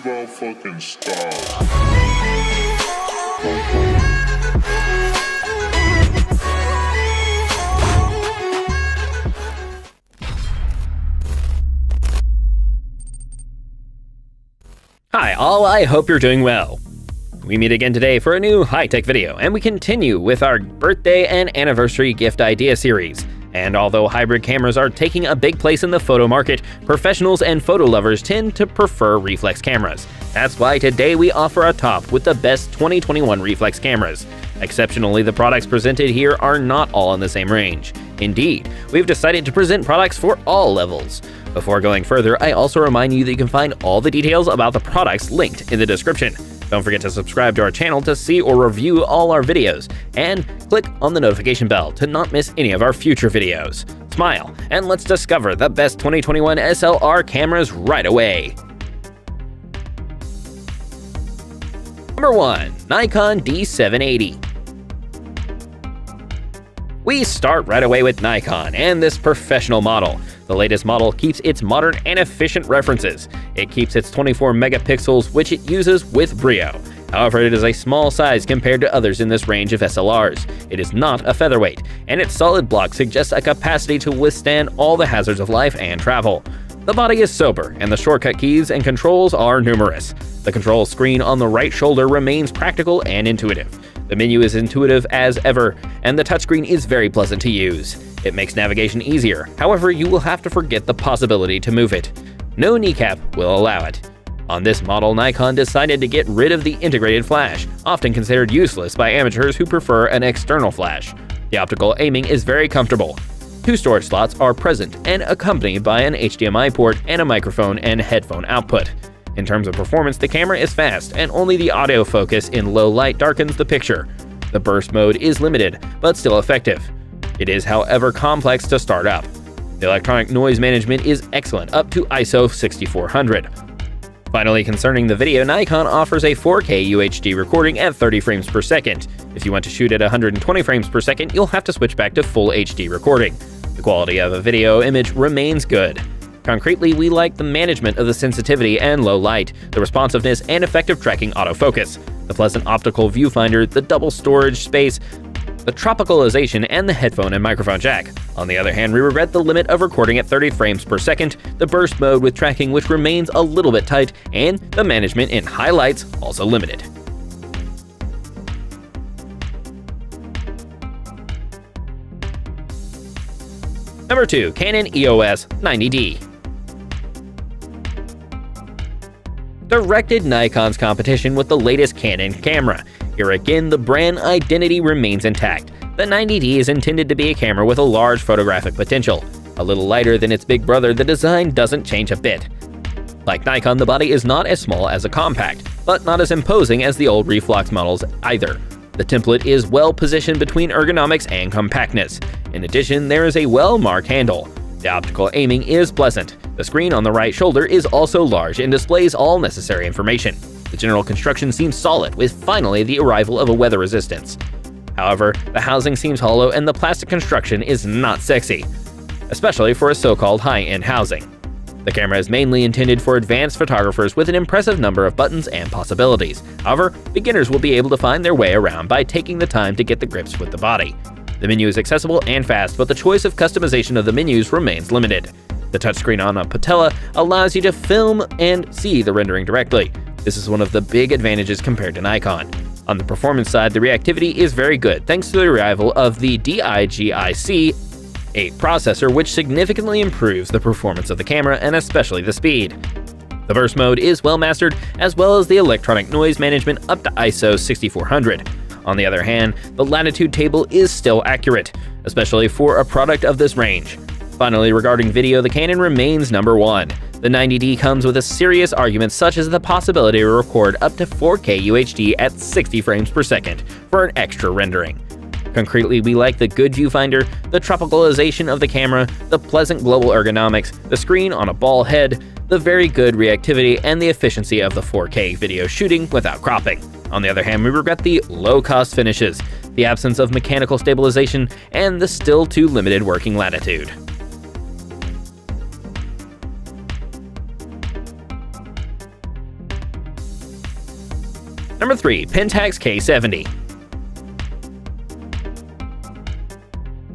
about fucking stars. Hi all, I hope you're doing well. We meet again today for a new high-tech video, and we continue with our birthday and anniversary gift idea series. And although hybrid cameras are taking a big place in the photo market, professionals and photo lovers tend to prefer reflex cameras. That's why today we offer a top with the best 2021 reflex cameras. Exceptionally, the products presented here are not all in the same range. Indeed, we've decided to present products for all levels. Before going further, I also remind you that you can find all the details about the products linked in the description. Don't forget to subscribe to our channel to see or review all our videos, and click on the notification bell to not miss any of our future videos. Smile, and let's discover the best 2021 SLR cameras right away. Number 1. Nikon D780. We start right away with Nikon and this professional model. The latest model keeps its modern and efficient references. It keeps its 24 megapixels, which it uses with brio. However, it is a small size compared to others in this range of SLRs. It is not a featherweight, and its solid block suggests a capacity to withstand all the hazards of life and travel. The body is sober, and the shortcut keys and controls are numerous. The control screen on the right shoulder remains practical and intuitive. The menu is intuitive as ever, and the touchscreen is very pleasant to use. It makes navigation easier, however, you will have to forget the possibility to move it. No kneecap will allow it. On this model, Nikon decided to get rid of the integrated flash, often considered useless by amateurs who prefer an external flash. The optical aiming is very comfortable. 2 storage slots are present and accompanied by an HDMI port and a microphone and headphone output. In terms of performance, the camera is fast, and only the autofocus in low light darkens the picture. The burst mode is limited, but still effective. It is, however, complex to start up. The electronic noise management is excellent, up to ISO 6400. Finally, concerning the video, Nikon offers a 4K UHD recording at 30 frames per second. If you want to shoot at 120 frames per second, you'll have to switch back to full HD recording. The quality of a video image remains good. Concretely, we like the management of the sensitivity and low light, the responsiveness and effective tracking autofocus, the pleasant optical viewfinder, the double storage space, the tropicalization, and the headphone and microphone jack. On the other hand, we regret the limit of recording at 30 frames per second, the burst mode with tracking which remains a little bit tight, and the management in highlights also limited. Number 2. Canon EOS 90D. Directed Nikon's competition with the latest Canon camera. Here again, the brand identity remains intact. The 90D is intended to be a camera with a large photographic potential. A little lighter than its big brother, the design doesn't change a bit. Like Nikon, the body is not as small as a compact, but not as imposing as the old Reflex models either. The template is well positioned between ergonomics and compactness. In addition, there is a well-marked handle. The optical aiming is pleasant. The screen on the right shoulder is also large and displays all necessary information. The general construction seems solid, with finally the arrival of a weather resistance. However, the housing seems hollow and the plastic construction is not sexy, especially for a so-called high-end housing. The camera is mainly intended for advanced photographers with an impressive number of buttons and possibilities. However, beginners will be able to find their way around by taking the time to get the grips with the body. The menu is accessible and fast, but the choice of customization of the menus remains limited. The touchscreen on a patella allows you to film and see the rendering directly. This is one of the big advantages compared to Nikon. On the performance side, the reactivity is very good thanks to the arrival of the DIGIC 8 processor, which significantly improves the performance of the camera and especially the speed. The burst mode is well mastered, as well as the electronic noise management up to ISO 6400. On the other hand, the latitude table is still accurate, especially for a product of this range. Finally, regarding video, the Canon remains number 1. The 90D comes with a serious argument such as the possibility to record up to 4K UHD at 60 frames per second for an extra rendering. Concretely, we like the good viewfinder, the tropicalization of the camera, the pleasant global ergonomics, the screen on a ball head, the very good reactivity, and the efficiency of the 4K video shooting without cropping. On the other hand, we regret the low-cost finishes, the absence of mechanical stabilization, and the still too limited working latitude. Number 3. Pentax K70.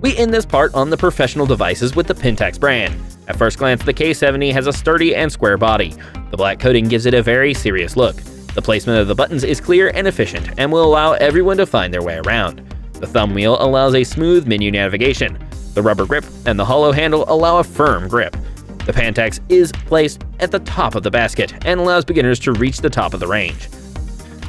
We end this part on the professional devices with the Pentax brand. At first glance, the K70 has a sturdy and square body. The black coating gives it a very serious look. The placement of the buttons is clear and efficient and will allow everyone to find their way around. The thumb wheel allows a smooth menu navigation. The rubber grip and the hollow handle allow a firm grip. The Pentax is placed at the top of the basket and allows beginners to reach the top of the range.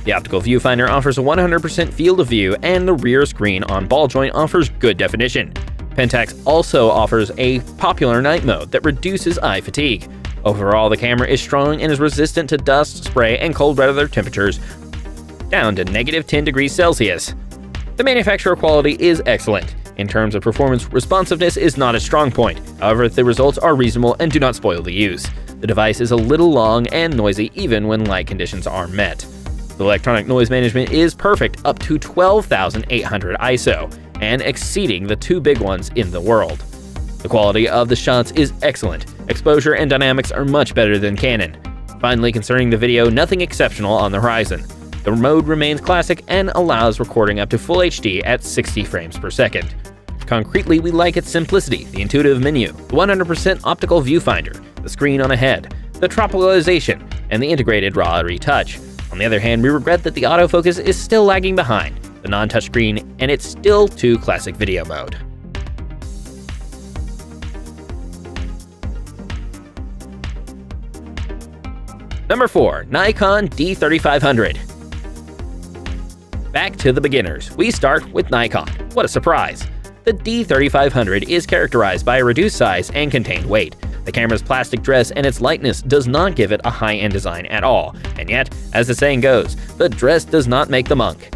The optical viewfinder offers a 100% field of view, and the rear screen on ball joint offers good definition. Pentax also offers a popular night mode that reduces eye fatigue. Overall, the camera is strong and is resistant to dust, spray, and cold weather temperatures down to -10 degrees Celsius. The manufacturer quality is excellent. In terms of performance, responsiveness is not a strong point. However, the results are reasonable and do not spoil the use. The device is a little long and noisy even when light conditions are met. The electronic noise management is perfect, up to 12,800 ISO, and exceeding the two big ones in the world. The quality of the shots is excellent. Exposure and dynamics are much better than Canon. Finally, concerning the video, nothing exceptional on the horizon. The mode remains classic and allows recording up to Full HD at 60 frames per second. Concretely, we like its simplicity, the intuitive menu, the 100% optical viewfinder, the screen on ahead, the tropicalization, and the integrated raw retouch. On the other hand, we regret that the autofocus is still lagging behind the non-touch screen, and it's still too classic video mode. Number 4. Nikon D3500. Back to the beginners. We start with Nikon. What a surprise! The D3500 is characterized by a reduced size and contained weight. The camera's plastic dress and its lightness does not give it a high-end design at all, and yet, as the saying goes, the dress does not make the monk.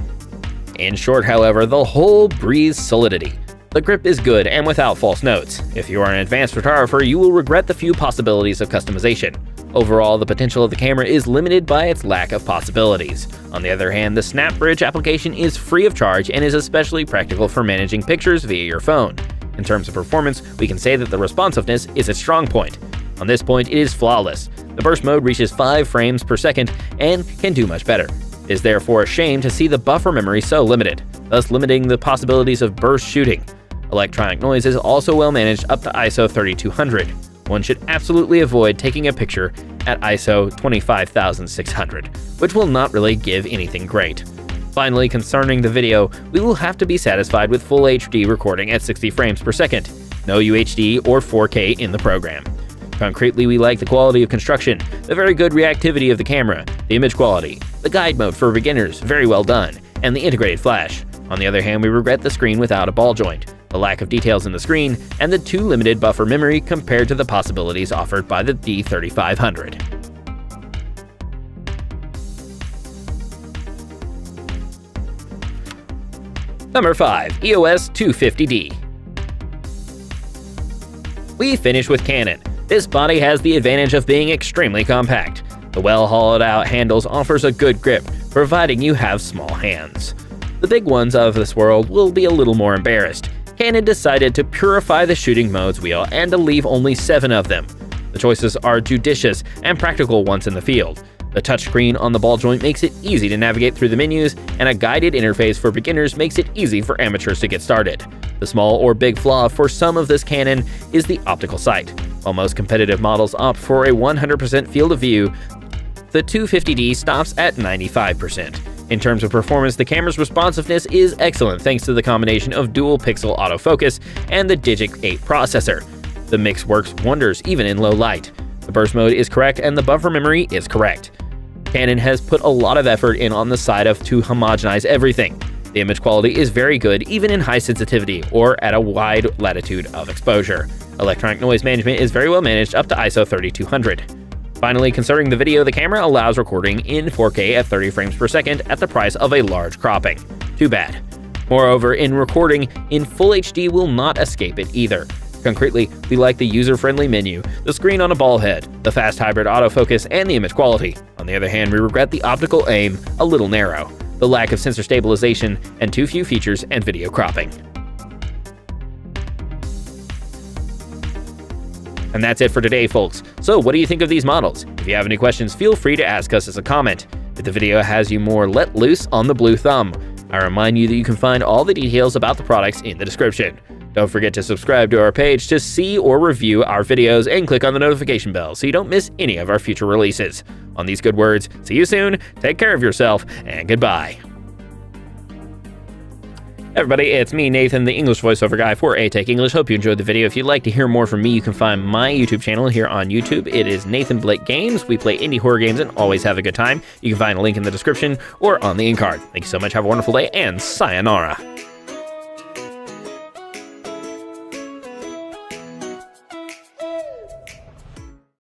In short, however, the whole breathes solidity. The grip is good and without false notes. If you are an advanced photographer, you will regret the few possibilities of customization. Overall, the potential of the camera is limited by its lack of possibilities. On the other hand, the Snap Bridge application is free of charge and is especially practical for managing pictures via your phone. In terms of performance, we can say that the responsiveness is its strong point. On this point, it is flawless. The burst mode reaches 5 frames per second and can do much better. It is therefore a shame to see the buffer memory so limited, thus limiting the possibilities of burst shooting. Electronic noise is also well managed up to ISO 3200. One should absolutely avoid taking a picture at ISO 25600, which will not really give anything great. Finally, concerning the video, we will have to be satisfied with Full HD recording at 60 frames per second, no UHD or 4K in the program. Concretely, we like the quality of construction, the very good reactivity of the camera, the image quality, the guide mode for beginners, very well done, and the integrated flash. On the other hand, we regret the screen without a ball joint, the lack of details in the screen, and the too limited buffer memory compared to the possibilities offered by the D3500. Number 5. EOS 250D. We finish with Canon. This body has the advantage of being extremely compact. The well-hollowed-out handles offers a good grip, providing you have small hands. The big ones of this world will be a little more embarrassed. Canon decided to purify the shooting modes wheel and to leave only 7 of them. The choices are judicious and practical once in the field. The touchscreen on the ball joint makes it easy to navigate through the menus, and a guided interface for beginners makes it easy for amateurs to get started. The small or big flaw for some of this Canon is the optical sight. While most competitive models opt for a 100% field of view, the 250D stops at 95%. In terms of performance, the camera's responsiveness is excellent thanks to the combination of dual-pixel autofocus and the Digic 8 processor. The mix works wonders even in low light. The burst mode is correct and the buffer memory is correct. Canon has put a lot of effort in on the side of to homogenize everything. The image quality is very good even in high sensitivity or at a wide latitude of exposure. Electronic noise management is very well managed up to ISO 3200. Finally, concerning the video, the camera allows recording in 4K at 30 frames per second at the price of a large cropping. Too bad. Moreover, in recording in Full HD will not escape it either. Concretely, we like the user-friendly menu, the screen on a ball head, the fast hybrid autofocus, and the image quality. On the other hand, we regret the optical aim, a little narrow, the lack of sensor stabilization, and too few features and video cropping. And that's it for today, folks. So what do you think of these models? If you have any questions, feel free to ask us as a comment. if the video has you more let loose on the blue thumb. I remind you that you can find all the details about the products in the description. Don't forget to subscribe to our page to see or review our videos and click on the notification bell so you don't miss any of our future releases. On these good words, see you soon, take care of yourself, and goodbye. Everybody, it's me, Nathan, the English voiceover guy for aTech English. Hope you enjoyed the video. If you'd like to hear more from me, you can find my YouTube channel here on YouTube. It is Nathan Blake Games. We play indie horror games and always have a good time. You can find a link in the description or on the end card. Thank you so much. Have a wonderful day, and sayonara.